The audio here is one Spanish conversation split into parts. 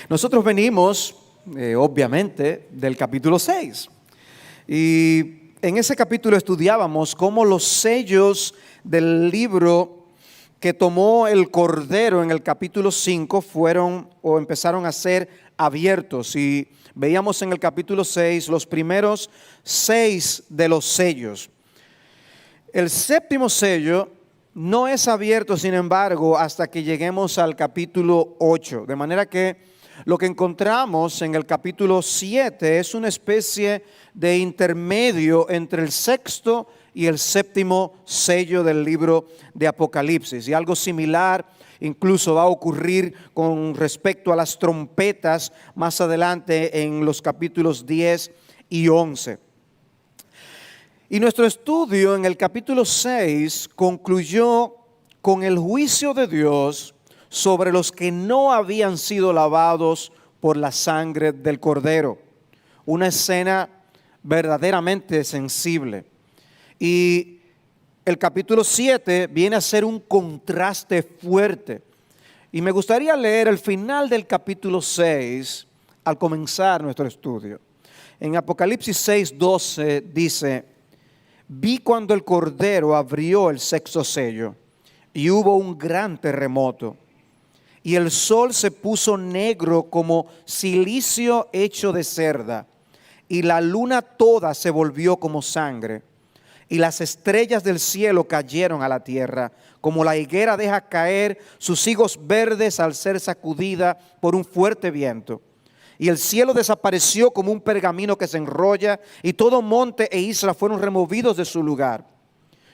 Nosotros venimos, obviamente, del capítulo 6. Y en ese capítulo estudiábamos cómo los sellos del libro que tomó el Cordero en el capítulo 5 fueron o empezaron a ser abiertos. Y veíamos en el capítulo 6 los primeros 6 de los sellos. El séptimo sello no es abierto, sin embargo, hasta que lleguemos al capítulo 8. De manera que lo que encontramos en el capítulo 7 es una especie de intermedio entre el sexto y el séptimo sello del libro de Apocalipsis. Y algo similar incluso va a ocurrir con respecto a las trompetas más adelante en los capítulos 10 y 11. Y nuestro estudio en el capítulo 6 concluyó con el juicio de Dios sobre los que no habían sido lavados por la sangre del Cordero. Una escena verdaderamente sensible. Y el capítulo 7 viene a ser un contraste fuerte. Y me gustaría leer el final del capítulo 6 al comenzar nuestro estudio. En Apocalipsis 6:12 dice: vi cuando el Cordero abrió el sexto sello y hubo un gran terremoto. Y el sol se puso negro como cilicio hecho de cerda, y la luna toda se volvió como sangre, y las estrellas del cielo cayeron a la tierra, como la higuera deja caer sus higos verdes al ser sacudida por un fuerte viento. Y el cielo desapareció como un pergamino que se enrolla, y todo monte e isla fueron removidos de su lugar.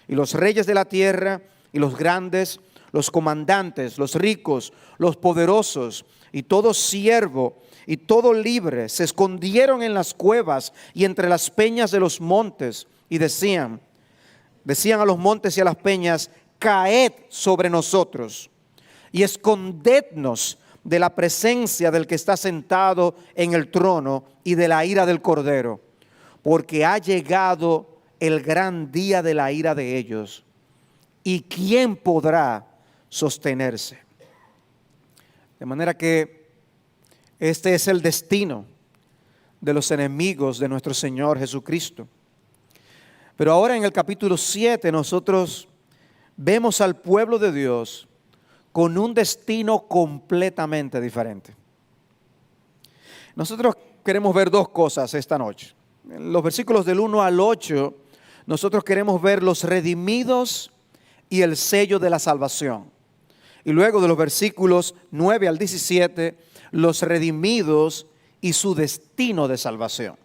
Y los reyes de la tierra, y los grandes, los comandantes, los ricos, los poderosos, y todo siervo, y todo libre, se escondieron en las cuevas y entre las peñas de los montes, y decían a los montes y a las peñas: caed sobre nosotros, y escondednos de la presencia del que está sentado en el trono y de la ira del Cordero, porque ha llegado el gran día de la ira de ellos, y ¿quién podrá sostenerse? De manera que este es el destino de los enemigos de nuestro Señor Jesucristo. Pero ahora en el capítulo 7 nosotros vemos al pueblo de Dios con un destino completamente diferente. Nosotros queremos ver dos cosas esta noche. En los versículos del 1 al 8, nosotros queremos ver los redimidos y el sello de la salvación. Y luego de los versículos 9 al 17, los redimidos y su destino de salvación.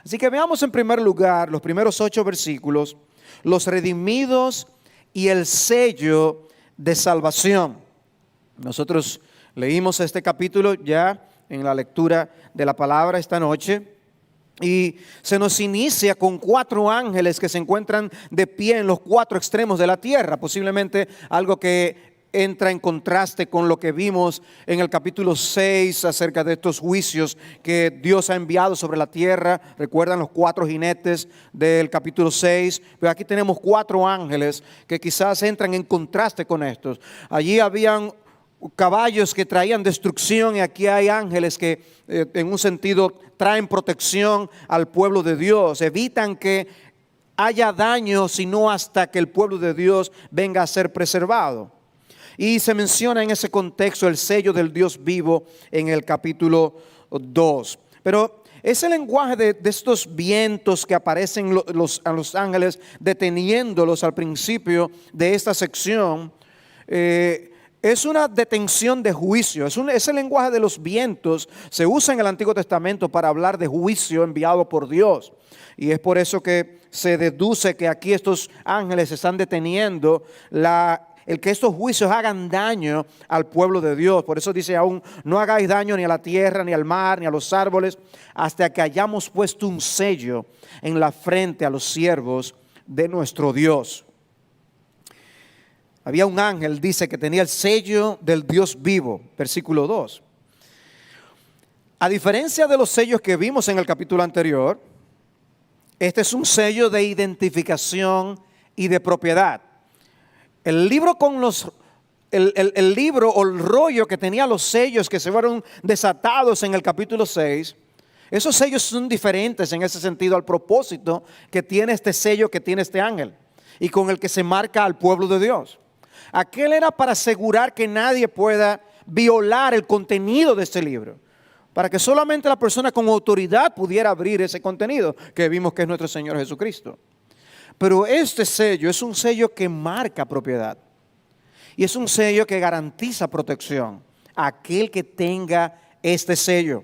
Así que veamos en primer lugar los primeros 8 versículos, los redimidos y el sello de salvación. Nosotros leímos este capítulo ya en la lectura de la palabra esta noche, y se nos inicia con 4 ángeles que se encuentran de pie en los 4 extremos de la tierra, posiblemente algo que entra en contraste con lo que vimos en el capítulo 6 acerca de estos juicios que Dios ha enviado sobre la tierra. Recuerdan los 4 jinetes del capítulo 6, pero aquí tenemos 4 ángeles que quizás entran en contraste con estos. Allí habían caballos que traían destrucción, y aquí hay ángeles que en un sentido traen protección al pueblo de Dios, evitan que haya daño sino hasta que el pueblo de Dios venga a ser preservado. Y se menciona en ese contexto el sello del Dios vivo en el capítulo 2. Pero ese lenguaje de estos vientos que aparecen a los ángeles deteniéndolos al principio de esta sección, es una detención de juicio. Ese lenguaje de los vientos se usa en el Antiguo Testamento para hablar de juicio enviado por Dios. Y es por eso que se deduce que aquí estos ángeles están deteniendo el que estos juicios hagan daño al pueblo de Dios. Por eso dice aún: no hagáis daño ni a la tierra, ni al mar, ni a los árboles, hasta que hayamos puesto un sello en la frente a los siervos de nuestro Dios. Había un ángel, dice, que tenía el sello del Dios vivo, versículo 2. A diferencia de los sellos que vimos en el capítulo anterior, este es un sello de identificación y de propiedad. El libro con los el libro o el rollo que tenía los sellos que se fueron desatados en el capítulo 6, esos sellos son diferentes en ese sentido al propósito que tiene este sello que tiene este ángel y con el que se marca al pueblo de Dios. Aquel era para asegurar que nadie pueda violar el contenido de este libro, para que solamente la persona con autoridad pudiera abrir ese contenido que vimos que es nuestro Señor Jesucristo. Pero este sello es un sello que marca propiedad y es un sello que garantiza protección a aquel que tenga este sello.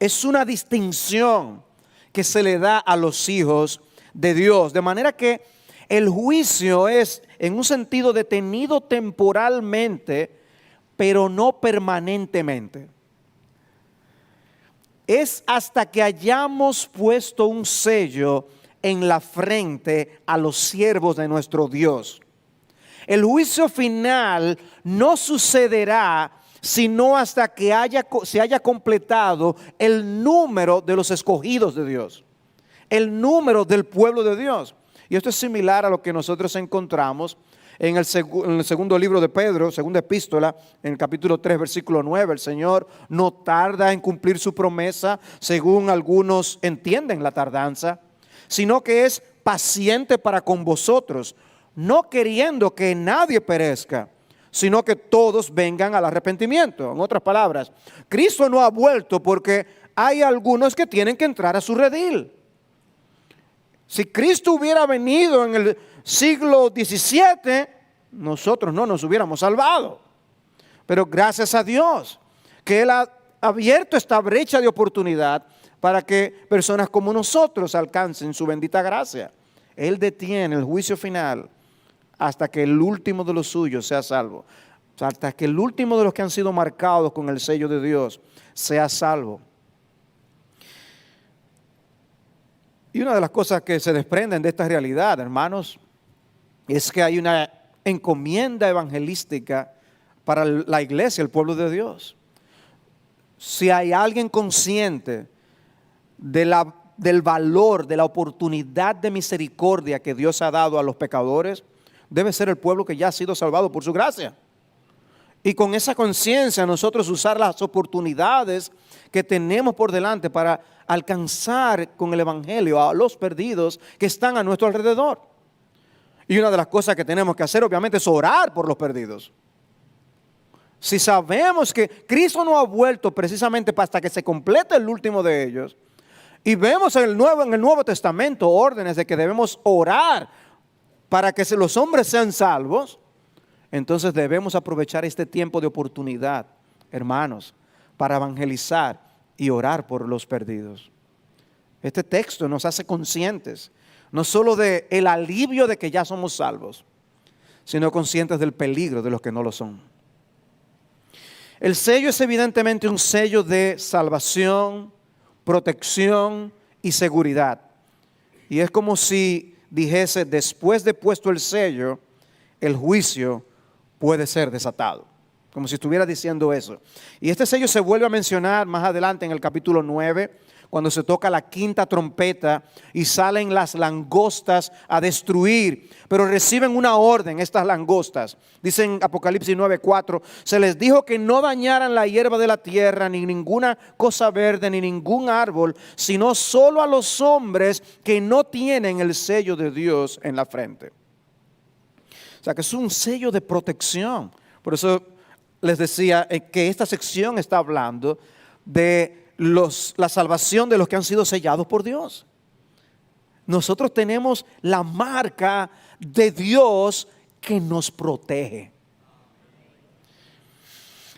Es una distinción que se le da a los hijos de Dios, de manera que el juicio es en un sentido detenido temporalmente, pero no permanentemente. Es hasta que hayamos puesto un sello en la frente a los siervos de nuestro Dios. El juicio final no sucederá sino hasta que se haya completado el número de los escogidos de Dios, el número del pueblo de Dios. Y esto es similar a lo que nosotros encontramos en el segundo libro de Pedro, segunda epístola, en el capítulo 3, versículo 9. El Señor no tarda en cumplir su promesa, según algunos entienden la tardanza, sino que es paciente para con vosotros, no queriendo que nadie perezca, sino que todos vengan al arrepentimiento. En otras palabras, Cristo no ha vuelto porque hay algunos que tienen que entrar a su redil. Si Cristo hubiera venido en el siglo XVII, nosotros no nos hubiéramos salvado. Pero gracias a Dios que Él ha abierto esta brecha de oportunidad para que personas como nosotros alcancen su bendita gracia. Él detiene el juicio final hasta que el último de los suyos sea salvo. O sea, hasta que el último de los que han sido marcados con el sello de Dios sea salvo. Y una de las cosas que se desprenden de esta realidad, hermanos, es que hay una encomienda evangelística para la iglesia, el pueblo de Dios. Si hay alguien consciente del valor, de la oportunidad de misericordia que Dios ha dado a los pecadores, debe ser el pueblo que ya ha sido salvado por su gracia. Y con esa conciencia nosotros usar las oportunidades que tenemos por delante para alcanzar con el evangelio a los perdidos que están a nuestro alrededor. Y una de las cosas que tenemos que hacer obviamente es orar por los perdidos. Si sabemos que Cristo no ha vuelto precisamente hasta que se complete el último de ellos, y vemos en el Nuevo Testamento órdenes de que debemos orar para que los hombres sean salvos, entonces debemos aprovechar este tiempo de oportunidad, hermanos, para evangelizar y orar por los perdidos. Este texto nos hace conscientes, no solo del alivio de que ya somos salvos, sino conscientes del peligro de los que no lo son. El sello es evidentemente un sello de salvación, protección y seguridad. Y es como si dijese, después de puesto el sello, el juicio puede ser desatado. Como si estuviera diciendo eso. Y este sello se vuelve a mencionar más adelante en el capítulo 9, cuando se toca la quinta trompeta y salen las langostas a destruir, pero reciben una orden estas langostas. Dice en Apocalipsis 9:4, se les dijo que no dañaran la hierba de la tierra, ni ninguna cosa verde, ni ningún árbol, sino solo a los hombres que no tienen el sello de Dios en la frente. O sea que es un sello de protección. Por eso les decía que esta sección está hablando de la salvación de los que han sido sellados por Dios. Nosotros tenemos la marca de Dios que nos protege.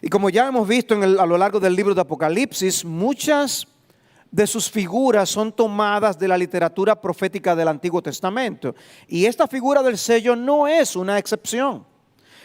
Y como ya hemos visto a lo largo del libro de Apocalipsis, muchas de sus figuras son tomadas de la literatura profética del Antiguo Testamento. Y esta figura del sello no es una excepción.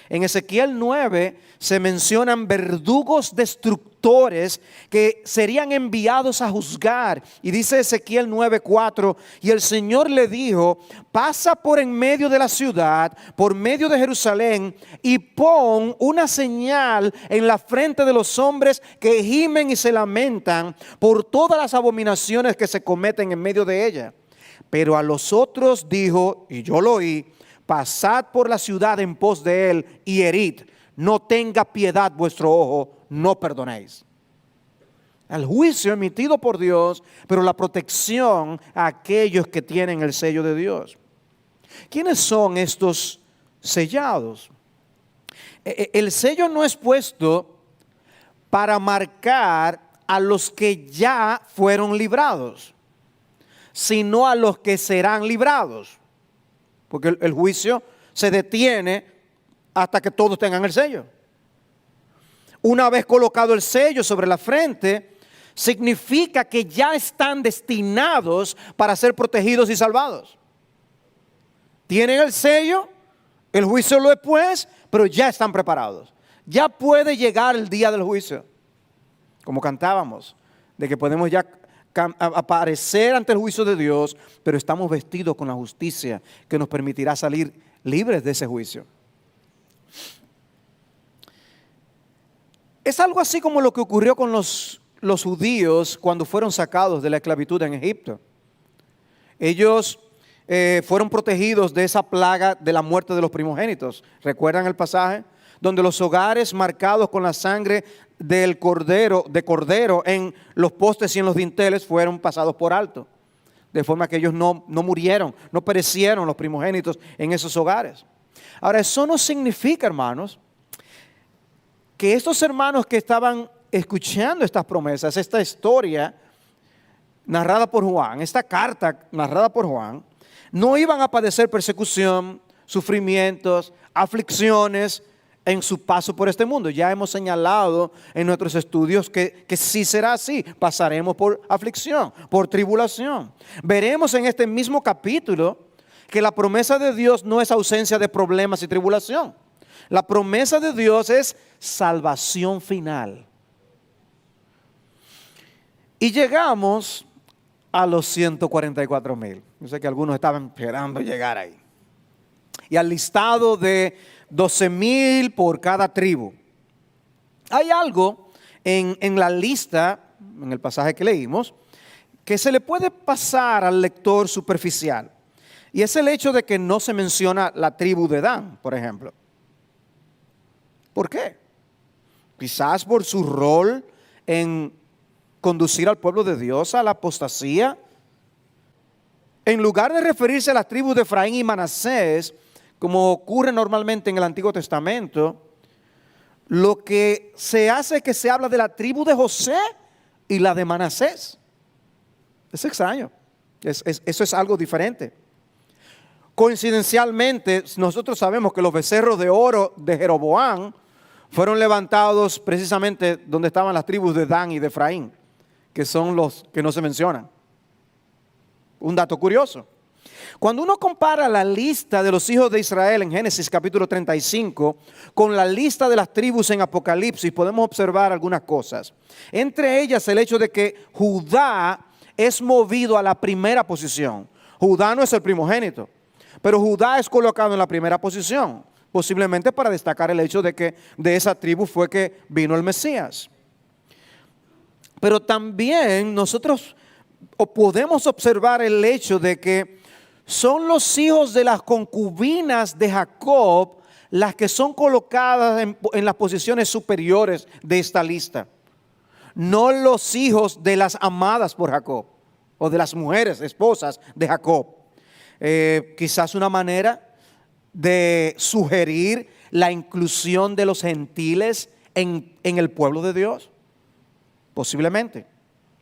En Ezequiel 9 se mencionan verdugos destructores que serían enviados a juzgar. Y dice Ezequiel 9:4, y el Señor le dijo, pasa por en medio de la ciudad, por medio de Jerusalén, y pon una señal en la frente de los hombres que gimen y se lamentan por todas las abominaciones que se cometen en medio de ella. Pero a los otros dijo, y yo lo oí, pasad por la ciudad en pos de él y herid. No tenga piedad vuestro ojo, no perdonéis. El juicio emitido por Dios, pero la protección a aquellos que tienen el sello de Dios. ¿Quiénes son estos sellados? El sello no es puesto para marcar a los que ya fueron librados, sino a los que serán librados. Porque el juicio se detiene hasta que todos tengan el sello. Una vez colocado el sello sobre la frente, significa que ya están destinados para ser protegidos y salvados. Tienen el sello, el juicio lo es pues, pero ya están preparados. Ya puede llegar el día del juicio. Como cantábamos, de que podemos ya aparecer ante el juicio de Dios, pero estamos vestidos con la justicia que nos permitirá salir libres de ese juicio. Es algo así como lo que ocurrió con los judíos cuando fueron sacados de la esclavitud en Egipto. Ellos fueron protegidos de esa plaga de la muerte de los primogénitos. ¿Recuerdan el pasaje? Donde los hogares marcados con la sangre de cordero en los postes y en los dinteles fueron pasados por alto. De forma que ellos no murieron, no perecieron los primogénitos en esos hogares. Ahora, eso no significa, hermanos, que estos hermanos que estaban escuchando estas promesas, esta historia narrada por Juan, esta carta narrada por Juan, no iban a padecer persecución, sufrimientos, aflicciones en su paso por este mundo. Ya hemos señalado en nuestros estudios que sí será así. Pasaremos por aflicción, por tribulación. Veremos en este mismo capítulo que la promesa de Dios no es ausencia de problemas y tribulación. La promesa de Dios es salvación final. Y llegamos a los 144,000. Yo sé que algunos estaban esperando llegar ahí. Y al listado de 12,000 por cada tribu. Hay algo en la lista, en el pasaje que leímos, que se le puede pasar al lector superficial. Y es el hecho de que no se menciona la tribu de Dan, por ejemplo. ¿Por qué? Quizás por su rol en conducir al pueblo de Dios a la apostasía. En lugar de referirse a las tribus de Efraín y Manasés, como ocurre normalmente en el Antiguo Testamento, lo que se hace es que se habla de la tribu de José y la de Manasés. Es extraño. Eso es algo diferente. Coincidencialmente, nosotros sabemos que los becerros de oro de Jeroboam fueron levantados precisamente donde estaban las tribus de Dan y de Efraín, que son los que no se mencionan. Un dato curioso. Cuando uno compara la lista de los hijos de Israel en Génesis capítulo 35 con la lista de las tribus en Apocalipsis, podemos observar algunas cosas. Entre ellas el hecho de que Judá es movido a la primera posición. Judá no es el primogénito, pero Judá es colocado en la primera posición, posiblemente para destacar el hecho de que de esa tribu fue que vino el Mesías. Pero también nosotros podemos observar el hecho de que son los hijos de las concubinas de Jacob las que son colocadas en las posiciones superiores de esta lista. No los hijos de las amadas por Jacob o de las mujeres, esposas de Jacob. Quizás una manera de sugerir la inclusión de los gentiles en el pueblo de Dios. Posiblemente.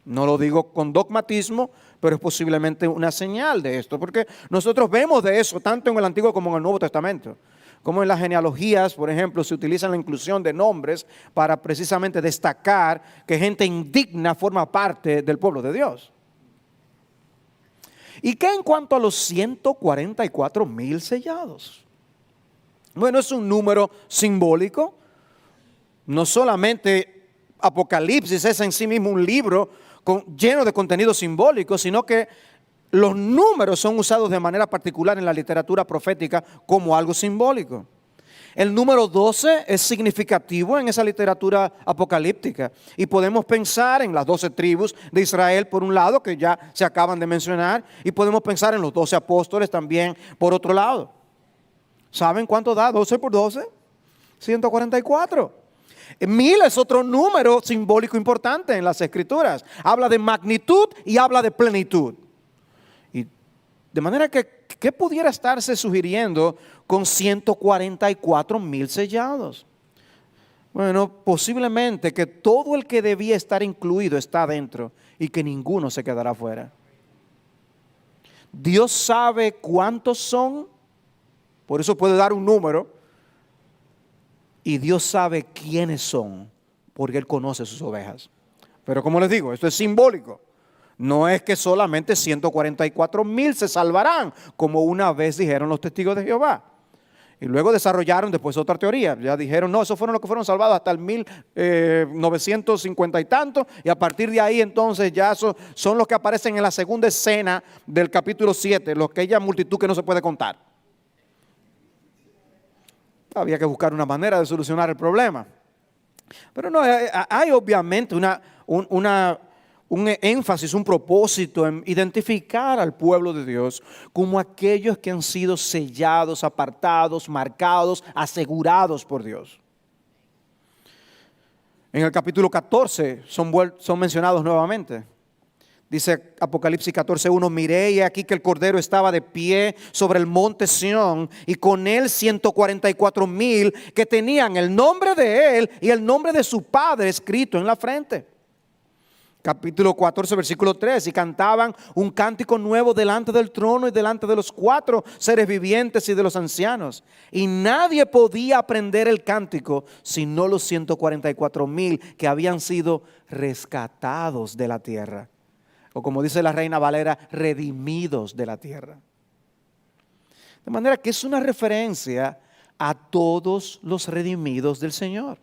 No lo digo con dogmatismo, pero es posiblemente una señal de esto, porque nosotros vemos de eso tanto en el Antiguo como en el Nuevo Testamento. Como en las genealogías, por ejemplo, se utiliza la inclusión de nombres para precisamente destacar que gente indigna forma parte del pueblo de Dios. ¿Y qué en cuanto a los 144,000 sellados? Bueno, es un número simbólico. No solamente Apocalipsis es en sí mismo un libro lleno de contenido simbólico, sino que los números son usados de manera particular en la literatura profética como algo simbólico. El número 12 es significativo en esa literatura apocalíptica y podemos pensar en las 12 tribus de Israel por un lado, que ya se acaban de mencionar, y podemos pensar en los 12 apóstoles también por otro lado. ¿Saben cuánto da 12 por 12? 144. 1000 es otro número simbólico importante en las Escrituras. Habla de magnitud y habla de plenitud. Y de manera que, ¿qué pudiera estarse sugiriendo con 144,000 sellados? Bueno, posiblemente que todo el que debía estar incluido está dentro y que ninguno se quedará fuera. Dios sabe cuántos son, por eso puede dar un número. Y Dios sabe quiénes son, porque Él conoce sus ovejas. Pero como les digo, esto es simbólico. No es que solamente 144,000 se salvarán, como una vez dijeron los testigos de Jehová. Y luego desarrollaron después otra teoría. Ya dijeron, no, esos fueron los que fueron salvados hasta el 1950 y tanto. Y a partir de ahí entonces ya son los que aparecen en la segunda escena del capítulo 7, los que aquella multitud que no se puede contar. Había que buscar una manera de solucionar el problema. Pero no, hay obviamente un énfasis, un propósito en identificar al pueblo de Dios como aquellos que han sido sellados, apartados, marcados, asegurados por Dios. En el capítulo 14 son mencionados nuevamente. Dice Apocalipsis 14:1, miré y aquí que el Cordero estaba de pie sobre el monte Sión y con él 144,000 que tenían el nombre de él y el nombre de su Padre escrito en la frente. Capítulo 14, versículo 3, y cantaban un cántico nuevo delante del trono y delante de los 4 seres vivientes y de los ancianos. Y nadie podía aprender el cántico sino los 144,000 que habían sido rescatados de la tierra. O como dice la Reina Valera, redimidos de la tierra. De manera que es una referencia a todos los redimidos del Señor.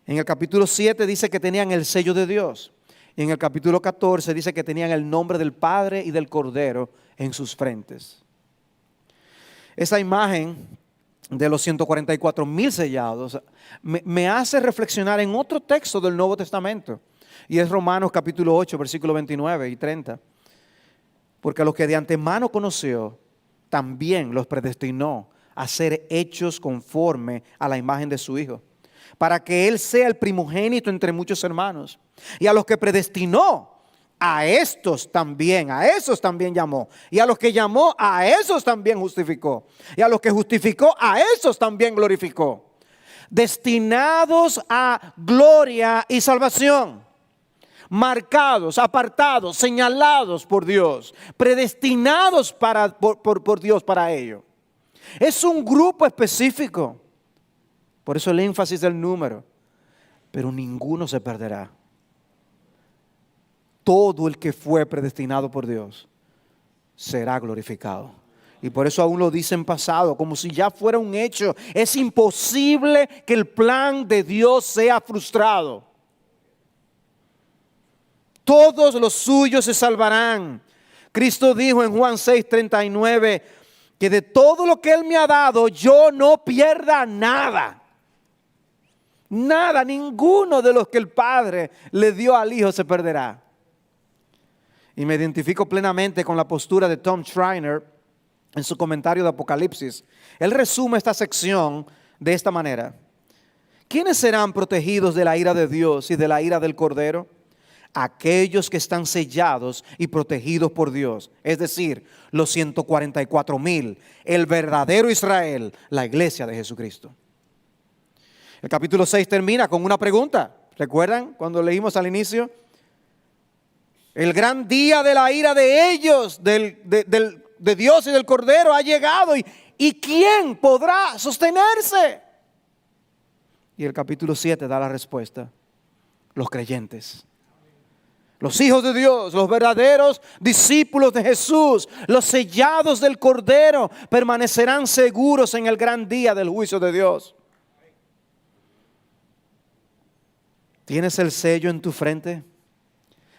En el capítulo 7 dice que tenían el sello de Dios. Y en el capítulo 14 dice que tenían el nombre del Padre y del Cordero en sus frentes. Esa imagen de los 144,000 sellados me hace reflexionar en otro texto del Nuevo Testamento. Y es Romanos capítulo 8, versículos 29 y 30. Porque a los que de antemano conoció, también los predestinó a ser hechos conforme a la imagen de su Hijo, para que Él sea el primogénito entre muchos hermanos. Y a los que predestinó, a esos también llamó. Y a los que llamó, a esos también justificó. Y a los que justificó, a esos también glorificó. Destinados a gloria y salvación. Marcados, apartados, señalados por Dios, predestinados por Dios para ello. Es un grupo específico, por eso el énfasis del número, pero ninguno se perderá. Todo el que fue predestinado por Dios será glorificado. Y por eso aún lo dice en pasado, como si ya fuera un hecho. Es imposible que el plan de Dios sea frustrado. Todos los suyos se salvarán. Cristo dijo en Juan 6:39 que de todo lo que Él me ha dado yo no pierda nada. Nada, ninguno de los que el Padre le dio al Hijo se perderá. Y me identifico plenamente con la postura de Tom Schreiner en su comentario de Apocalipsis. Él resume esta sección de esta manera. ¿Quiénes serán protegidos de la ira de Dios y de la ira del Cordero? Aquellos que están sellados y protegidos por Dios, es decir, los 144,000, el verdadero Israel, la iglesia de Jesucristo. El capítulo 6 termina con una pregunta. ¿Recuerdan cuando leímos al inicio? El gran día de la ira de ellos, de Dios y del Cordero ha llegado. ¿Y quién podrá sostenerse? Y el capítulo 7 da la respuesta. Los creyentes. Los hijos de Dios, los verdaderos discípulos de Jesús, los sellados del Cordero, permanecerán seguros en el gran día del juicio de Dios. ¿Tienes el sello en tu frente?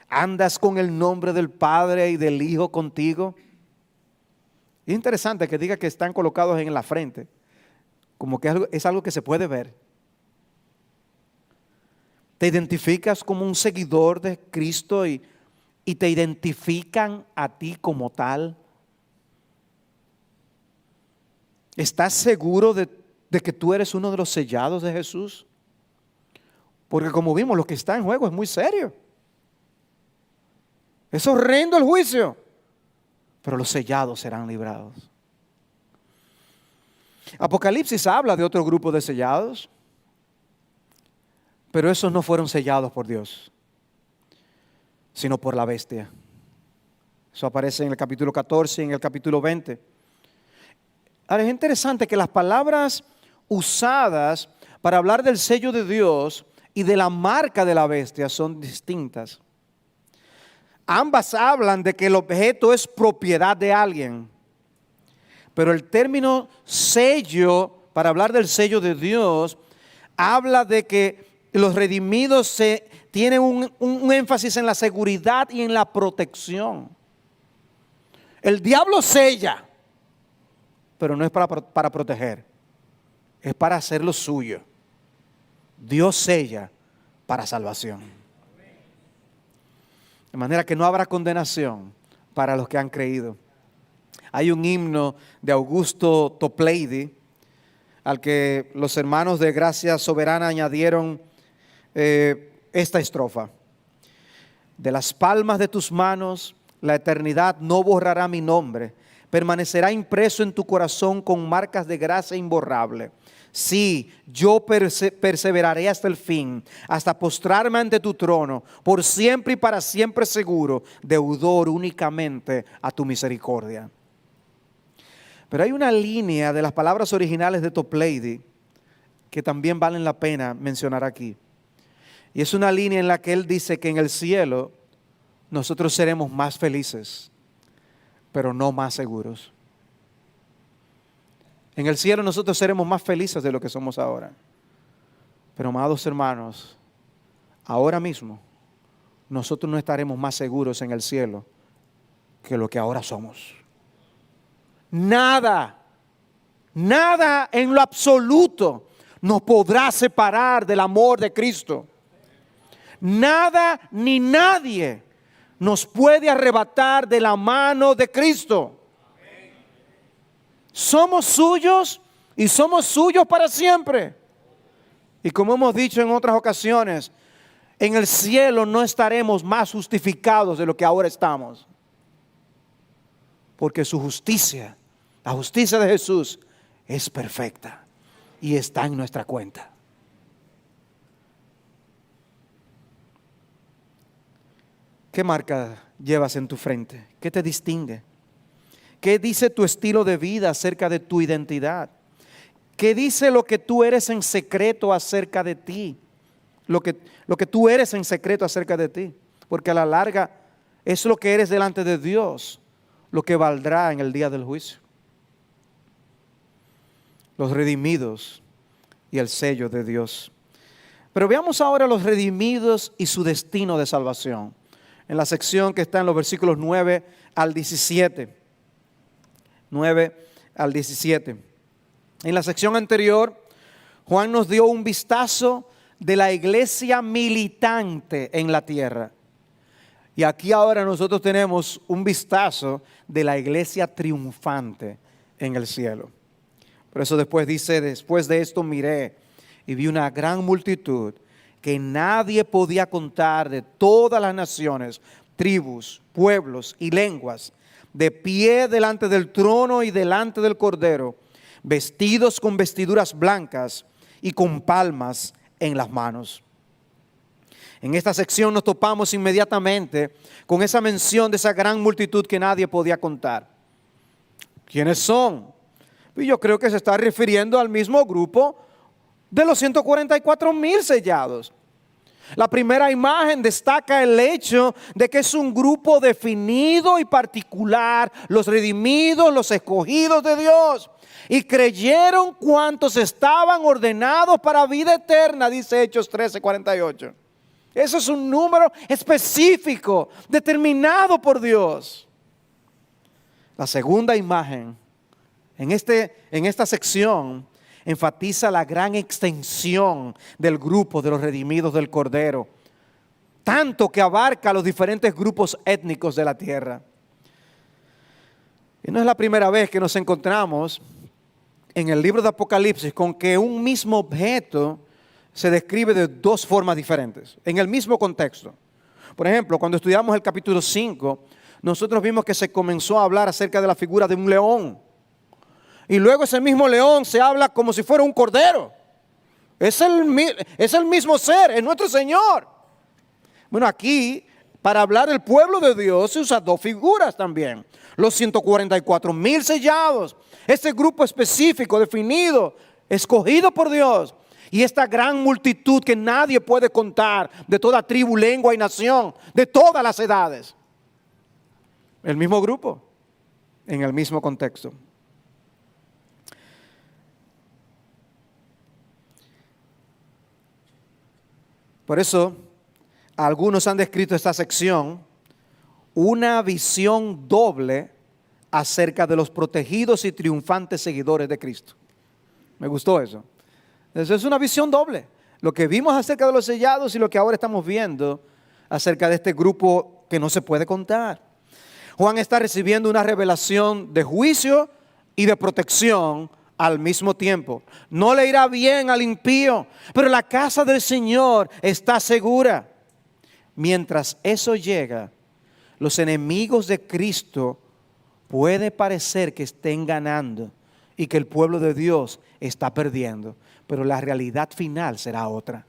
¿Andas con el nombre del Padre y del Hijo contigo? Es interesante que diga que están colocados en la frente, como que es algo que se puede ver. ¿Te identificas como un seguidor de Cristo y te identifican a ti como tal? ¿Estás seguro de que tú eres uno de los sellados de Jesús? Porque como vimos, lo que está en juego es muy serio. Es horrendo el juicio, pero los sellados serán librados. Apocalipsis habla de otro grupo de sellados, pero esos no fueron sellados por Dios, sino por la bestia. Eso aparece en el capítulo 14 y en el capítulo 20. Ahora es interesante que las palabras usadas para hablar del sello de Dios y de la marca de la bestia son distintas. Ambas hablan de que el objeto es propiedad de alguien, pero el término sello, para hablar del sello de Dios, habla de que los redimidos tienen un énfasis en la seguridad y en la protección. El diablo sella, pero no es para proteger, es para hacer lo suyo. Dios sella para salvación. De manera que no habrá condenación para los que han creído. Hay un himno de Augusto Toplady al que los hermanos de Gracia Soberana añadieron esta estrofa. De las palmas de tus manos la eternidad no borrará mi nombre, permanecerá impreso en tu corazón con marcas de gracia imborrable. Sí, yo perseveraré hasta el fin, hasta postrarme ante tu trono, por siempre y para siempre seguro, deudor únicamente a tu misericordia. Pero hay una línea de las palabras originales de Toplady que también valen la pena mencionar aquí. Y es una línea en la que él dice que en el cielo nosotros seremos más felices, pero no más seguros. En el cielo nosotros seremos más felices de lo que somos ahora. Pero amados hermanos, ahora mismo nosotros no estaremos más seguros en el cielo que lo que ahora somos. Nada en lo absoluto nos podrá separar del amor de Cristo. Nada ni nadie nos puede arrebatar de la mano de Cristo. Somos suyos y somos suyos para siempre. Y como hemos dicho en otras ocasiones, en el cielo no estaremos más justificados de lo que ahora estamos. Porque su justicia, la justicia de Jesús, es perfecta y está en nuestra cuenta. ¿Qué marca llevas en tu frente? ¿Qué te distingue? ¿Qué dice tu estilo de vida acerca de tu identidad? ¿Qué dice lo que tú eres en secreto acerca de ti? Lo que tú eres en secreto acerca de ti. Porque a la larga es lo que eres delante de Dios, lo que valdrá en el día del juicio. Los redimidos y el sello de Dios. Pero veamos ahora los redimidos y su destino de salvación. En la sección que está en los versículos 9 al 17. 9 al 17. En la sección anterior, Juan nos dio un vistazo de la iglesia militante en la tierra. Y aquí ahora nosotros tenemos un vistazo de la iglesia triunfante en el cielo. Por eso después dice, después de esto miré y vi una gran multitud que nadie podía contar, de todas las naciones, tribus, pueblos y lenguas, de pie delante del trono y delante del Cordero, vestidos con vestiduras blancas y con palmas en las manos. En esta sección nos topamos inmediatamente con esa mención de esa gran multitud que nadie podía contar. ¿Quiénes son? Y yo creo que se está refiriendo al mismo grupo de los 144,000 sellados. La primera imagen destaca el hecho de que es un grupo definido y particular, los redimidos, los escogidos de Dios. Y creyeron cuantos estaban ordenados para vida eterna, dice Hechos 13:48. Eso es un número específico, determinado por Dios. La segunda imagen en esta sección enfatiza la gran extensión del grupo de los redimidos del Cordero, tanto que abarca los diferentes grupos étnicos de la tierra. Y no es la primera vez que nos encontramos en el libro de Apocalipsis con que un mismo objeto se describe de dos formas diferentes, en el mismo contexto. Por ejemplo, cuando estudiamos el capítulo 5, nosotros vimos que se comenzó a hablar acerca de la figura de un león. Y luego ese mismo león se habla como si fuera un cordero. Es el mismo ser, es nuestro Señor. Bueno, aquí, para hablar del pueblo de Dios, se usan dos figuras también. Los 144,000 sellados. Ese grupo específico, definido, escogido por Dios. Y esta gran multitud que nadie puede contar, de toda tribu, lengua y nación, de todas las edades. El mismo grupo, en el mismo contexto. Por eso, algunos han descrito esta sección una visión doble acerca de los protegidos y triunfantes seguidores de Cristo. Me gustó eso. Eso es una visión doble. Lo que vimos acerca de los sellados y lo que ahora estamos viendo acerca de este grupo que no se puede contar. Juan está recibiendo una revelación de juicio y de protección al mismo tiempo. No le irá bien al impío, pero la casa del Señor está segura. Mientras eso llega, los enemigos de Cristo puede parecer que estén ganando y que el pueblo de Dios está perdiendo, pero la realidad final será otra.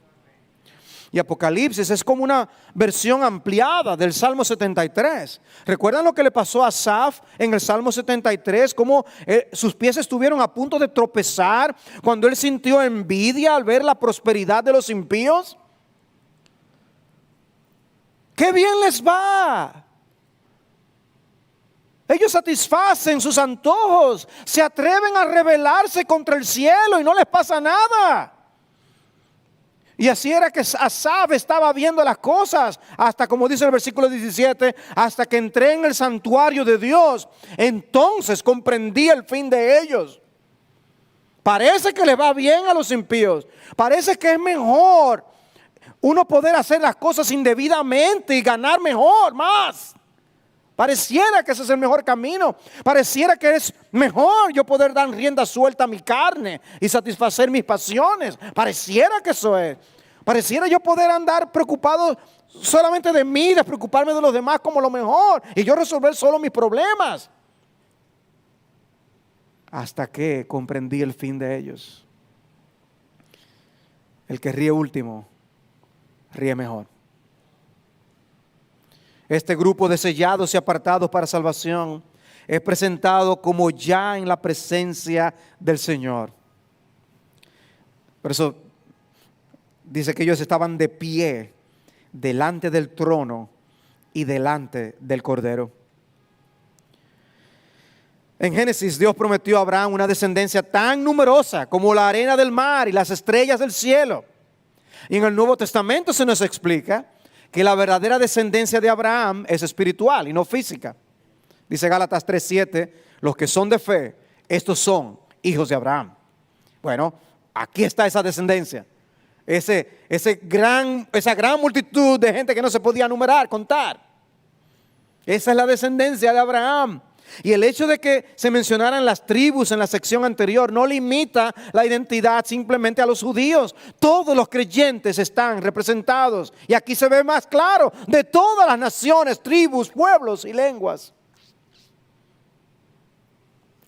Y Apocalipsis es como una versión ampliada del Salmo 73. ¿Recuerdan lo que le pasó a Asaf en el Salmo 73? Cómo sus pies estuvieron a punto de tropezar cuando él sintió envidia al ver la prosperidad de los impíos. ¡Qué bien les va! Ellos satisfacen sus antojos, se atreven a rebelarse contra el cielo y no les pasa nada. Y así era que Asaf estaba viendo las cosas, hasta como dice el versículo 17, hasta que entré en el santuario de Dios, entonces comprendí el fin de ellos. Parece que le va bien a los impíos, parece que es mejor uno poder hacer las cosas indebidamente y ganar mejor, más. Pareciera que ese es el mejor camino. Pareciera que es mejor yo poder dar rienda suelta a mi carne y satisfacer mis pasiones. Pareciera que eso es. Pareciera yo poder andar preocupado solamente de mí, despreocuparme de los demás como lo mejor y yo resolver solo mis problemas. Hasta que comprendí el fin de ellos. El que ríe último, ríe mejor. Este grupo de sellados y apartados para salvación es presentado como ya en la presencia del Señor. Por eso dice que ellos estaban de pie delante del trono y delante del Cordero. En Génesis, Dios prometió a Abraham una descendencia tan numerosa como la arena del mar y las estrellas del cielo. Y en el Nuevo Testamento se nos explica que la verdadera descendencia de Abraham es espiritual y no física. Dice Gálatas 3:7, los que son de fe, estos son hijos de Abraham. Bueno, aquí está esa descendencia. Esa gran multitud de gente que no se podía numerar, contar. Esa es la descendencia de Abraham. Y el hecho de que se mencionaran las tribus en la sección anterior no limita la identidad simplemente a los judíos. Todos los creyentes están representados. Y aquí se ve más claro, de todas las naciones, tribus, pueblos y lenguas.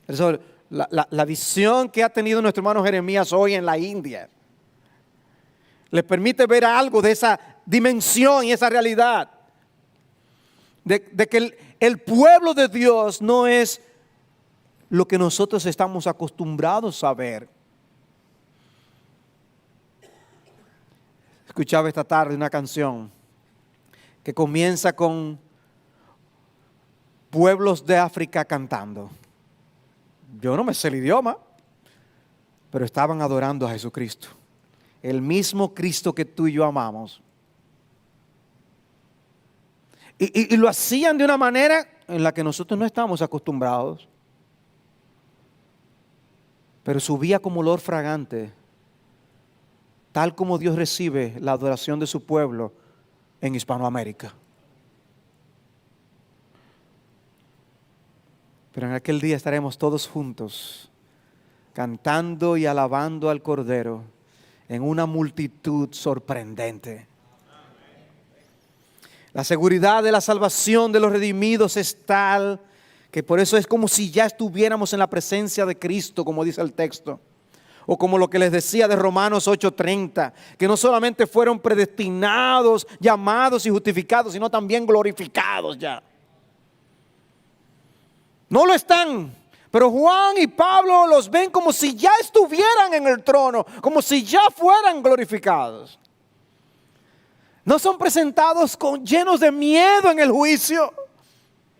Eso, la visión que ha tenido nuestro hermano Jeremías hoy en la India le permite ver algo de esa dimensión y esa realidad. De que el pueblo de Dios no es lo que nosotros estamos acostumbrados a ver. Escuchaba esta tarde una canción que comienza con pueblos de África cantando. Yo no me sé el idioma, pero estaban adorando a Jesucristo. El mismo Cristo que tú y yo amamos. Y lo hacían de una manera en la que nosotros no estamos acostumbrados. Pero subía como olor fragante, tal como Dios recibe la adoración de su pueblo en Hispanoamérica. Pero en aquel día estaremos todos juntos, cantando y alabando al Cordero en una multitud sorprendente. La seguridad de la salvación de los redimidos es tal que por eso es como si ya estuviéramos en la presencia de Cristo, como dice el texto. O como lo que les decía de Romanos 8:30, que no solamente fueron predestinados, llamados y justificados, sino también glorificados ya. No lo están, pero Juan y Pablo los ven como si ya estuvieran en el trono, como si ya fueran glorificados. No son presentados llenos de miedo en el juicio,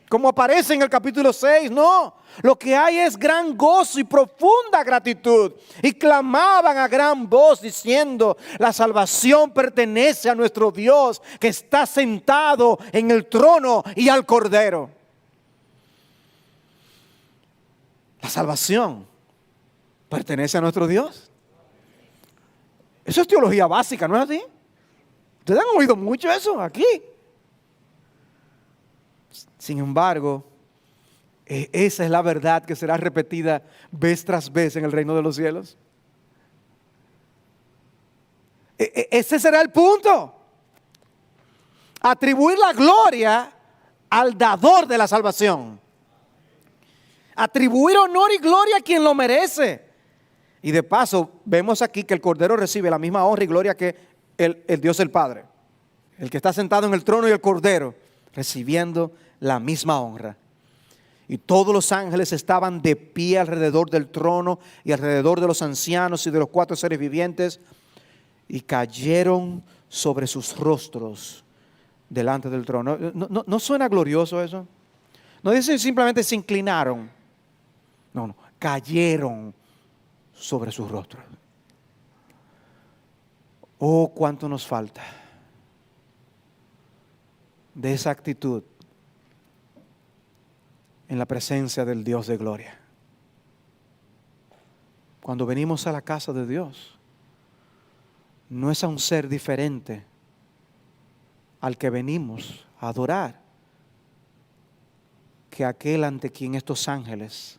como aparece en el capítulo 6, no. Lo que hay es gran gozo y profunda gratitud. Y clamaban a gran voz diciendo: la salvación pertenece a nuestro Dios, que está sentado en el trono, y al Cordero. La salvación pertenece a nuestro Dios. Eso es teología básica, ¿no es así? Ustedes han oído mucho eso aquí. Sin embargo, esa es la verdad que será repetida vez tras vez en el reino de los cielos. Ese será el punto. Atribuir la gloria al dador de la salvación. Atribuir honor y gloria a quien lo merece. Y de paso, vemos aquí que el Cordero recibe la misma honra y gloria que el Dios el Padre. El que está sentado en el trono y el Cordero recibiendo la misma honra. Y todos los ángeles estaban de pie alrededor del trono y alrededor de los ancianos y de los 4 seres vivientes, y cayeron sobre sus rostros delante del trono. ¿No suena glorioso eso? No dice simplemente se inclinaron. No, cayeron sobre sus rostros. Oh, cuánto nos falta de esa actitud en la presencia del Dios de gloria. Cuando venimos a la casa de Dios, no es a un ser diferente al que venimos a adorar que aquel ante quien estos ángeles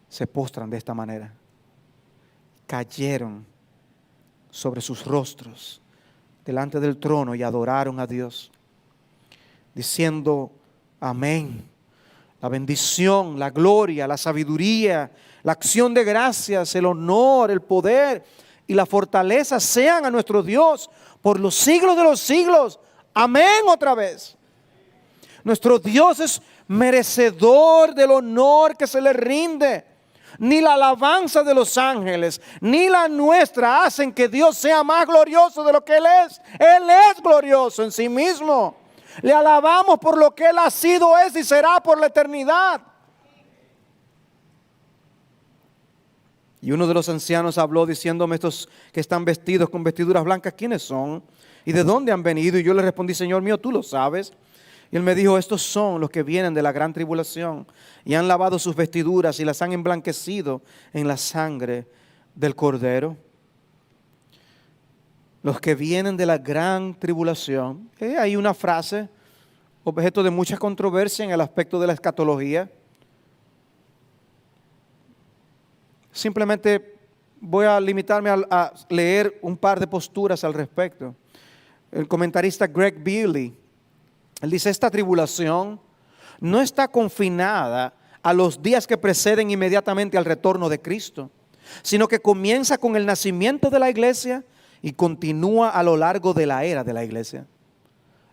se postran de esta manera. Cayeron sobre sus rostros delante del trono y adoraron a Dios, diciendo: amén. La bendición, la gloria, la sabiduría, la acción de gracias, el honor, el poder y la fortaleza sean a nuestro Dios por los siglos de los siglos. Amén otra vez. Nuestro Dios es merecedor del honor que se le rinde. Ni la alabanza de los ángeles, ni la nuestra hacen que Dios sea más glorioso de lo que Él es. Él es glorioso en sí mismo. Le alabamos por lo que Él ha sido, es y será por la eternidad. Y uno de los ancianos habló diciéndome: estos que están vestidos con vestiduras blancas, ¿quiénes son? ¿Y de dónde han venido? Y yo le respondí: Señor mío, tú lo sabes. Y él me dijo: estos son los que vienen de la gran tribulación y han lavado sus vestiduras y las han emblanquecido en la sangre del Cordero. Los que vienen de la gran tribulación. Hay una frase objeto de mucha controversia en el aspecto de la escatología. Simplemente voy a limitarme a leer un par de posturas al respecto. El comentarista Greg Beale, él dice: esta tribulación no está confinada a los días que preceden inmediatamente al retorno de Cristo, sino que comienza con el nacimiento de la iglesia y continúa a lo largo de la era de la iglesia.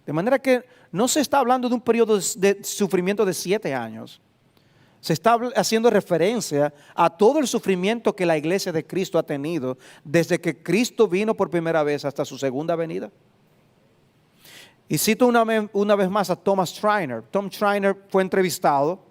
De manera que no se está hablando de un periodo de sufrimiento de 7 años. Se está haciendo referencia a todo el sufrimiento que la iglesia de Cristo ha tenido desde que Cristo vino por primera vez hasta su segunda venida. Y cito una vez más a Thomas Schreiner. Tom Schreiner fue entrevistado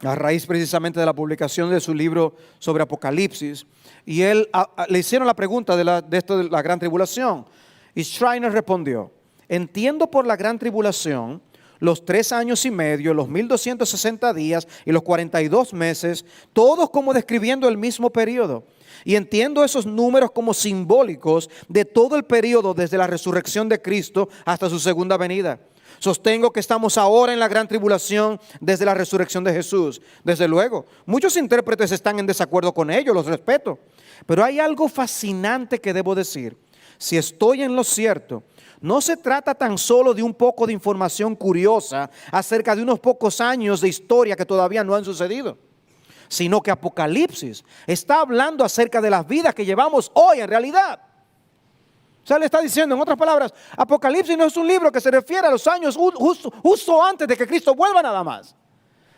a raíz precisamente de la publicación de su libro sobre Apocalipsis. Y le hicieron la pregunta de esto de la gran tribulación. Y Schreiner respondió: entiendo por la gran tribulación los 3 años y medio, los 1260 días y los 42 meses, todos como describiendo el mismo periodo. Y entiendo esos números como simbólicos de todo el periodo desde la resurrección de Cristo hasta su segunda venida. Sostengo que estamos ahora en la gran tribulación desde la resurrección de Jesús. Desde luego, muchos intérpretes están en desacuerdo con ello, los respeto. Pero hay algo fascinante que debo decir. Si estoy en lo cierto, no se trata tan solo de un poco de información curiosa acerca de unos pocos años de historia que todavía no han sucedido, sino que Apocalipsis está hablando acerca de las vidas que llevamos hoy en realidad. O sea, le está diciendo, en otras palabras, Apocalipsis no es un libro que se refiere a los años justo antes de que Cristo vuelva nada más.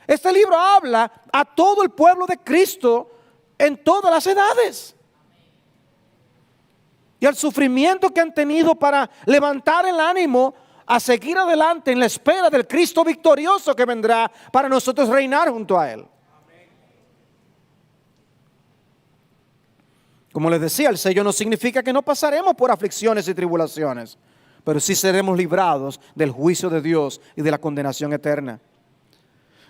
Este libro habla a todo el pueblo de Cristo en todas las edades. Y al sufrimiento que han tenido para levantar el ánimo a seguir adelante en la espera del Cristo victorioso que vendrá para nosotros reinar junto a Él. Como les decía, el sello no significa que no pasaremos por aflicciones y tribulaciones, pero sí seremos librados del juicio de Dios y de la condenación eterna.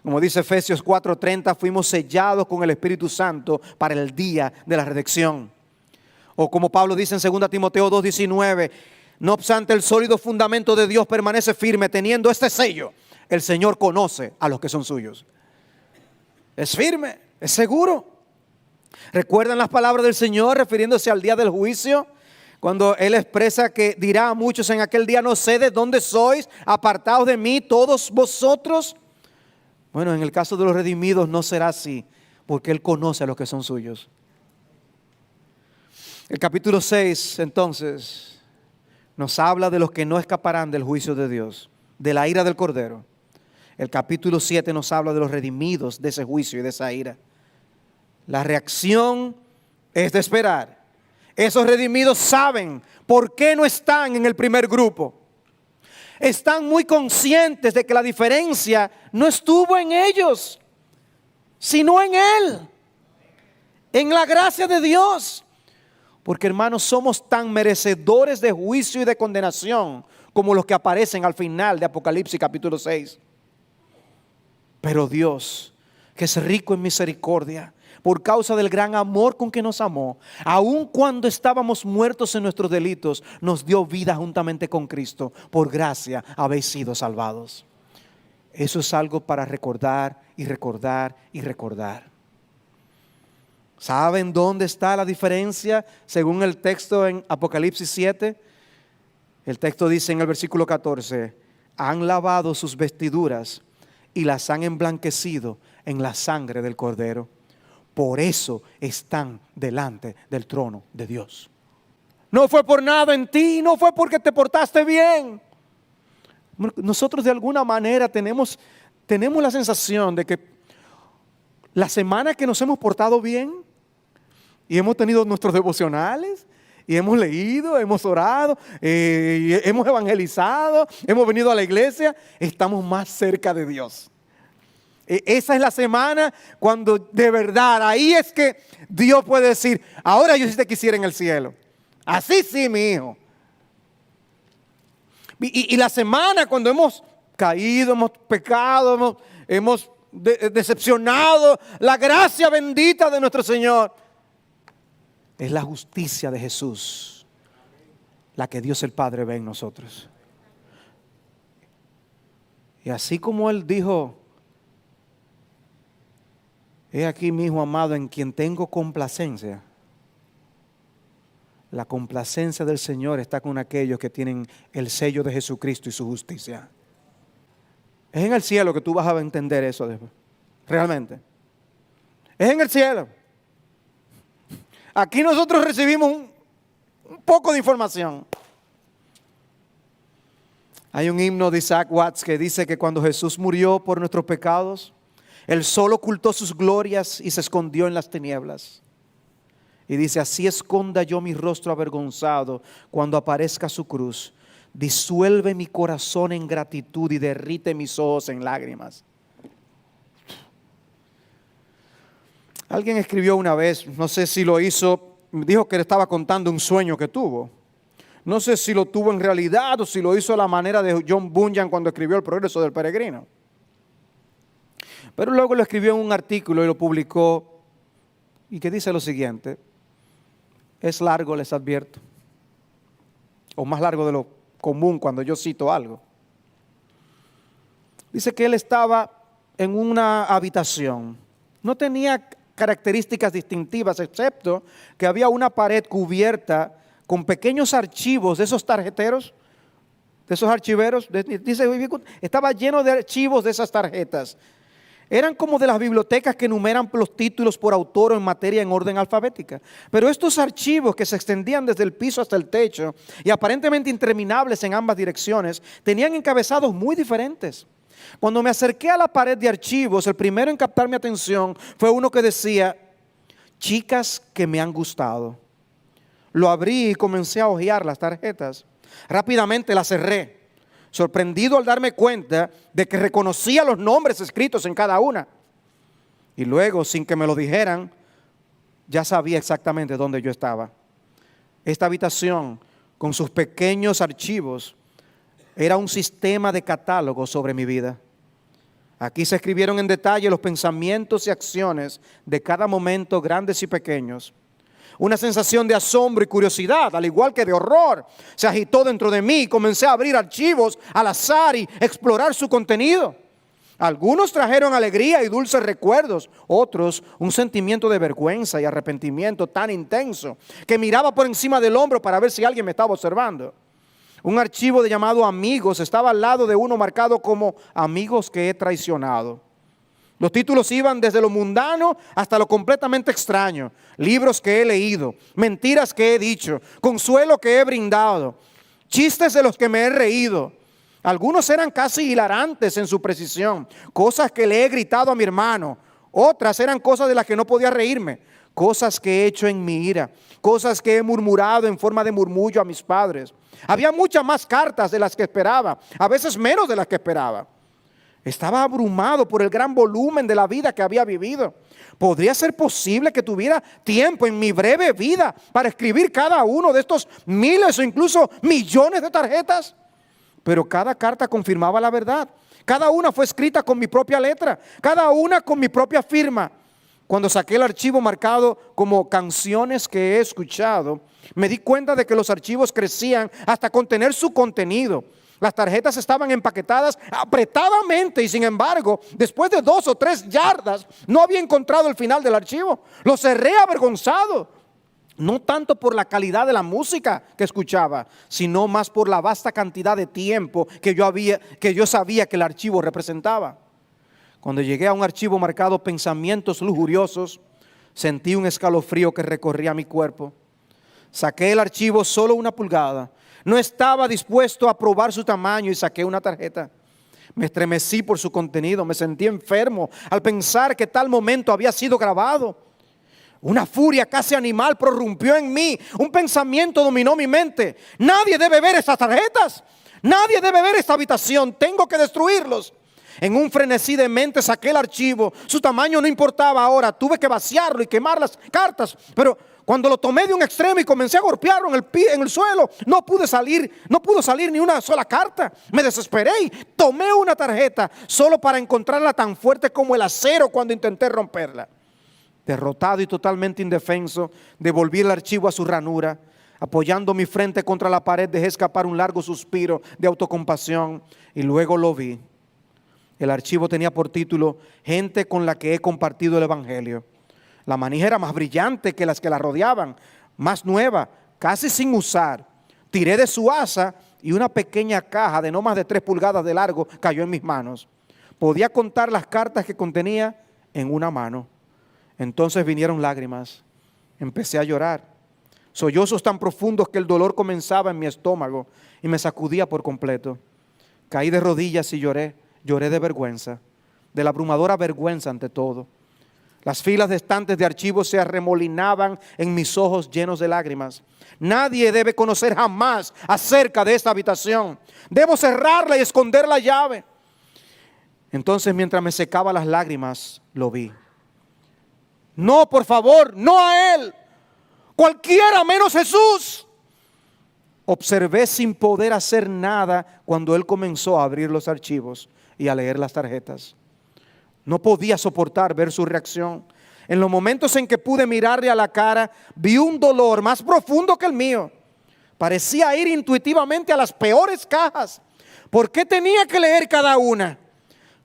Como dice Efesios 4:30, fuimos sellados con el Espíritu Santo para el día de la redención. O como Pablo dice en 2 Timoteo 2:19, no obstante el sólido fundamento de Dios permanece firme teniendo este sello: el Señor conoce a los que son suyos. Es firme, es seguro. ¿Recuerdan las palabras del Señor refiriéndose al día del juicio? Cuando Él expresa que dirá a muchos en aquel día: no sé de dónde sois, apartados de mí todos vosotros. Bueno, en el caso de los redimidos no será así, porque Él conoce a los que son suyos. El capítulo 6 entonces nos habla de los que no escaparán del juicio de Dios, de la ira del Cordero. El capítulo 7 nos habla de los redimidos de ese juicio y de esa ira. La reacción es de esperar. Esos redimidos saben por qué no están en el primer grupo. Están muy conscientes de que la diferencia no estuvo en ellos, sino en Él, en la gracia de Dios. Porque, hermanos, somos tan merecedores de juicio y de condenación como los que aparecen al final de Apocalipsis capítulo 6. Pero Dios, que es rico en misericordia, por causa del gran amor con que nos amó, aun cuando estábamos muertos en nuestros delitos, nos dio vida juntamente con Cristo. Por gracia habéis sido salvados. Eso es algo para recordar y recordar y recordar. ¿Saben dónde está la diferencia según el texto en Apocalipsis 7? El texto dice en el versículo 14: han lavado sus vestiduras y las han emblanquecido en la sangre del Cordero. Por eso están delante del trono de Dios. No fue por nada en ti, no fue porque te portaste bien. Nosotros de alguna manera tenemos la sensación de que la semana que nos hemos portado bien y hemos tenido nuestros devocionales y hemos leído, hemos orado, hemos evangelizado, hemos venido a la iglesia, estamos más cerca de Dios. Esa es la semana cuando de verdad, ahí es que Dios puede decir: ahora yo sí te quisiera en el cielo. Así sí, mi hijo. Y la semana cuando hemos caído, hemos pecado, hemos decepcionado la gracia bendita de nuestro Señor, es la justicia de Jesús la que Dios el Padre ve en nosotros. Y así como Él dijo: he aquí mi hijo amado en quien tengo complacencia. La complacencia del Señor está con aquellos que tienen el sello de Jesucristo y su justicia. Es en el cielo que tú vas a entender eso después. Realmente. Es en el cielo. Aquí nosotros recibimos un poco de información. Hay un himno de Isaac Watts que dice que cuando Jesús murió por nuestros pecados, Él solo ocultó sus glorias y se escondió en las tinieblas. Y dice: así esconda yo mi rostro avergonzado cuando aparezca su cruz. Disuelve mi corazón en gratitud y derrite mis ojos en lágrimas. Alguien escribió una vez, no sé si lo hizo, dijo que le estaba contando un sueño que tuvo. No sé si lo tuvo en realidad o si lo hizo a la manera de John Bunyan cuando escribió El progreso del peregrino. Pero luego lo escribió en un artículo y lo publicó, y que dice lo siguiente: es largo, les advierto, o más largo de lo común cuando yo cito algo. Dice que él estaba en una habitación. No tenía características distintivas, excepto que había una pared cubierta con pequeños archivos de esos tarjeteros, de esos archiveros. Dice, estaba lleno de archivos de esas tarjetas. Eran como de las bibliotecas que enumeran los títulos por autor o en materia en orden alfabética. Pero estos archivos que se extendían desde el piso hasta el techo y aparentemente interminables en ambas direcciones, tenían encabezados muy diferentes. Cuando me acerqué a la pared de archivos, el primero en captar mi atención fue uno que decía, chicas que me han gustado. Lo abrí y comencé a hojear las tarjetas. Rápidamente las cerré, sorprendido al darme cuenta de que reconocía los nombres escritos en cada una. Y luego, sin que me lo dijeran, ya sabía exactamente dónde yo estaba. Esta habitación, con sus pequeños archivos, era un sistema de catálogo sobre mi vida. Aquí se escribieron en detalle los pensamientos y acciones de cada momento, grandes y pequeños. Una sensación de asombro y curiosidad, al igual que de horror, se agitó dentro de mí y comencé a abrir archivos al azar y explorar su contenido. Algunos trajeron alegría y dulces recuerdos, otros un sentimiento de vergüenza y arrepentimiento tan intenso que miraba por encima del hombro para ver si alguien me estaba observando. Un archivo llamado amigos estaba al lado de uno marcado como amigos que he traicionado. Los títulos iban desde lo mundano hasta lo completamente extraño. Libros que he leído, mentiras que he dicho, consuelo que he brindado, chistes de los que me he reído. Algunos eran casi hilarantes en su precisión, cosas que le he gritado a mi hermano. Otras eran cosas de las que no podía reírme, cosas que he hecho en mi ira, cosas que he murmurado en forma de murmullo a mis padres. Había muchas más cartas de las que esperaba, a veces menos de las que esperaba. Estaba abrumado por el gran volumen de la vida que había vivido. ¿Podría ser posible que tuviera tiempo en mi breve vida para escribir cada uno de estos miles o incluso millones de tarjetas? Pero cada carta confirmaba la verdad. Cada una fue escrita con mi propia letra, cada una con mi propia firma. Cuando saqué el archivo marcado como canciones que he escuchado, me di cuenta de que los archivos crecían hasta contener su contenido. Las tarjetas estaban empaquetadas apretadamente y sin embargo, después de 2 o 3 yardas, no había encontrado el final del archivo. Lo cerré avergonzado, no tanto por la calidad de la música que escuchaba, sino más por la vasta cantidad de tiempo que yo sabía que el archivo representaba. Cuando llegué a un archivo marcado pensamientos lujuriosos, sentí un escalofrío que recorría mi cuerpo. Saqué el archivo solo 1 pulgada. No estaba dispuesto a probar su tamaño y saqué una tarjeta. Me estremecí por su contenido, me sentí enfermo al pensar que tal momento había sido grabado. Una furia casi animal prorrumpió en mí, un pensamiento dominó mi mente. Nadie debe ver estas tarjetas, nadie debe ver esta habitación, tengo que destruirlos. En un frenesí de mente saqué el archivo, su tamaño no importaba ahora, tuve que vaciarlo y quemar las cartas, pero cuando lo tomé de un extremo y comencé a golpearlo en el suelo, no pudo salir ni una sola carta. Me desesperé y tomé una tarjeta solo para encontrarla tan fuerte como el acero cuando intenté romperla. Derrotado y totalmente indefenso, devolví el archivo a su ranura. Apoyando mi frente contra la pared, dejé escapar un largo suspiro de autocompasión y luego lo vi. El archivo tenía por título Gente con la que he compartido el evangelio. La manija era más brillante que las que la rodeaban, más nueva, casi sin usar. Tiré de su asa y una pequeña caja de no más de 3 pulgadas de largo cayó en mis manos. Podía contar las cartas que contenía en una mano. Entonces vinieron lágrimas. Empecé a llorar. Sollozos tan profundos que el dolor comenzaba en mi estómago y me sacudía por completo. Caí de rodillas y lloré. Lloré de vergüenza, de la abrumadora vergüenza ante todo. Las filas de estantes de archivos se arremolinaban en mis ojos llenos de lágrimas. Nadie debe conocer jamás acerca de esta habitación. Debo cerrarla y esconder la llave. Entonces, mientras me secaba las lágrimas, lo vi. No, por favor, no a él. Cualquiera menos Jesús. Observé sin poder hacer nada cuando él comenzó a abrir los archivos y a leer las tarjetas. No podía soportar ver su reacción. En los momentos en que pude mirarle a la cara, vi un dolor más profundo que el mío. Parecía ir intuitivamente a las peores cajas. ¿Por qué tenía que leer cada una?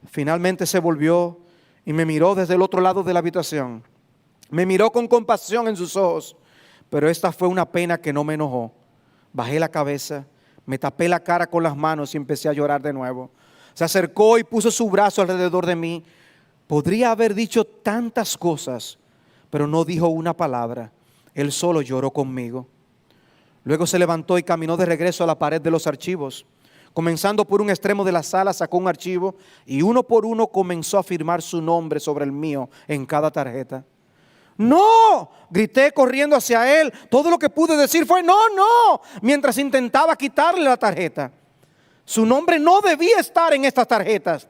Finalmente se volvió y me miró desde el otro lado de la habitación. Me miró con compasión en sus ojos, pero esta fue una pena que no me enojó. Bajé la cabeza, me tapé la cara con las manos y empecé a llorar de nuevo. Se acercó y puso su brazo alrededor de mí. Podría haber dicho tantas cosas, pero no dijo una palabra. Él solo lloró conmigo. Luego se levantó y caminó de regreso a la pared de los archivos. Comenzando por un extremo de la sala, sacó un archivo y uno por uno comenzó a firmar su nombre sobre el mío en cada tarjeta. ¡No! Grité corriendo hacia él. Todo lo que pude decir fue ¡no, no! Mientras intentaba quitarle la tarjeta. Su nombre no debía estar en estas tarjetas,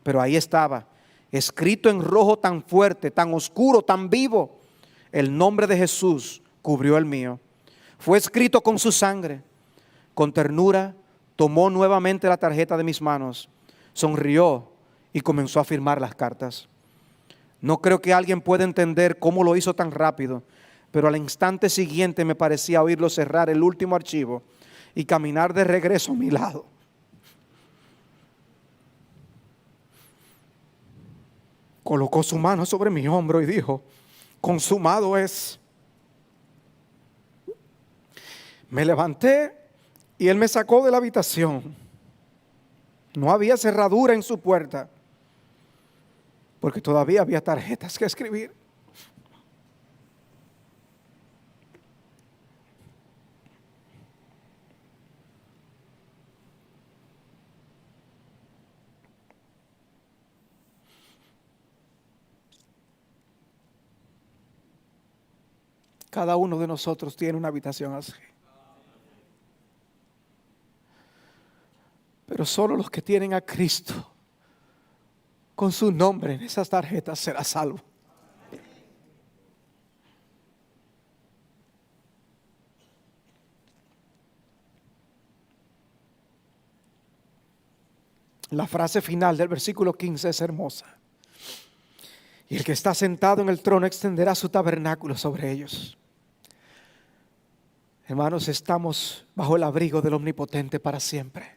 pero ahí estaba, escrito en rojo tan fuerte, tan oscuro, tan vivo. El nombre de Jesús cubrió el mío. Fue escrito con su sangre. Con ternura tomó nuevamente la tarjeta de mis manos, sonrió y comenzó a firmar las cartas. No creo que alguien pueda entender cómo lo hizo tan rápido, pero al instante siguiente me parecía oírlo cerrar el último archivo y caminar de regreso a mi lado. Colocó su mano sobre mi hombro y dijo: consumado es. Me levanté y él me sacó de la habitación. No había cerradura en su puerta, porque todavía había tarjetas que escribir. Cada uno de nosotros tiene una habitación así. Pero solo los que tienen a Cristo con su nombre en esas tarjetas será salvo. La frase final del versículo 15 es hermosa. Y el que está sentado en el trono extenderá su tabernáculo sobre ellos. Hermanos, estamos bajo el abrigo del Omnipotente para siempre,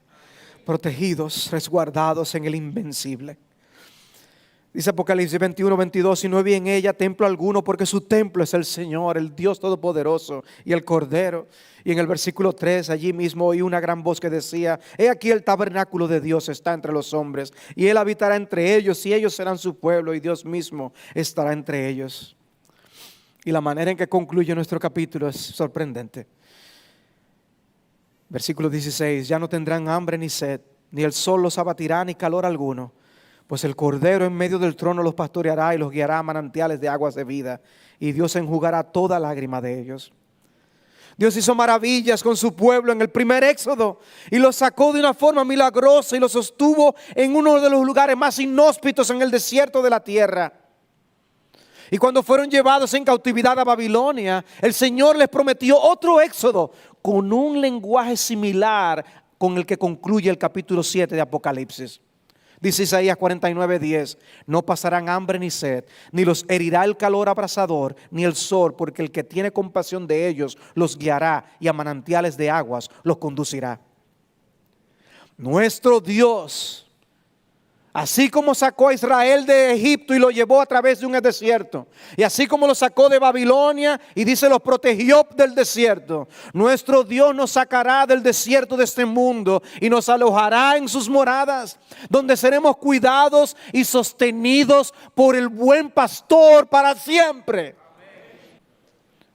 protegidos, resguardados en el invencible. Dice Apocalipsis 21:22, y no vi en ella templo alguno, porque su templo es el Señor, el Dios Todopoderoso y el Cordero. Y en el versículo 3, allí mismo oí una gran voz que decía: he aquí el tabernáculo de Dios está entre los hombres, y Él habitará entre ellos, y ellos serán su pueblo, y Dios mismo estará entre ellos. Y la manera en que concluye nuestro capítulo es sorprendente. Versículo 16, ya no tendrán hambre ni sed, ni el sol los abatirá, ni calor alguno. Pues el Cordero en medio del trono los pastoreará y los guiará a manantiales de aguas de vida, y Dios enjugará toda lágrima de ellos. Dios hizo maravillas con su pueblo en el primer éxodo y los sacó de una forma milagrosa y los sostuvo en uno de los lugares más inhóspitos en el desierto de la tierra. Y cuando fueron llevados en cautividad a Babilonia, el Señor les prometió otro éxodo con un lenguaje similar con el que concluye el capítulo 7 de Apocalipsis. Dice Isaías 49:10, no pasarán hambre ni sed, ni los herirá el calor abrasador, ni el sol, porque el que tiene compasión de ellos los guiará y a manantiales de aguas los conducirá. Nuestro Dios, así como sacó a Israel de Egipto y lo llevó a través de un desierto, y así como lo sacó de Babilonia y dice los protegió del desierto, nuestro Dios nos sacará del desierto de este mundo y nos alojará en sus moradas, donde seremos cuidados y sostenidos por el buen pastor para siempre.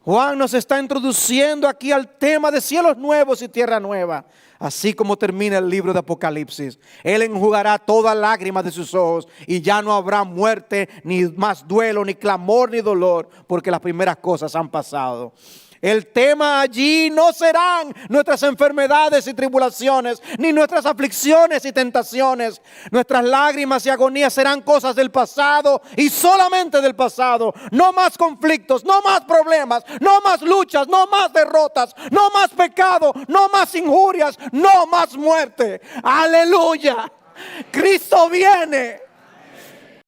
Juan nos está introduciendo aquí al tema de cielos nuevos y tierra nueva. Así como termina el libro de Apocalipsis, Él enjugará toda lágrima de sus ojos y ya no habrá muerte, ni más duelo, ni clamor, ni dolor, porque las primeras cosas han pasado. El tema allí no serán nuestras enfermedades y tribulaciones, ni nuestras aflicciones y tentaciones. Nuestras lágrimas y agonías serán cosas del pasado y solamente del pasado. No más conflictos, no más problemas, no más luchas, no más derrotas, no más pecado, no más injurias, no más muerte. Aleluya. Cristo viene.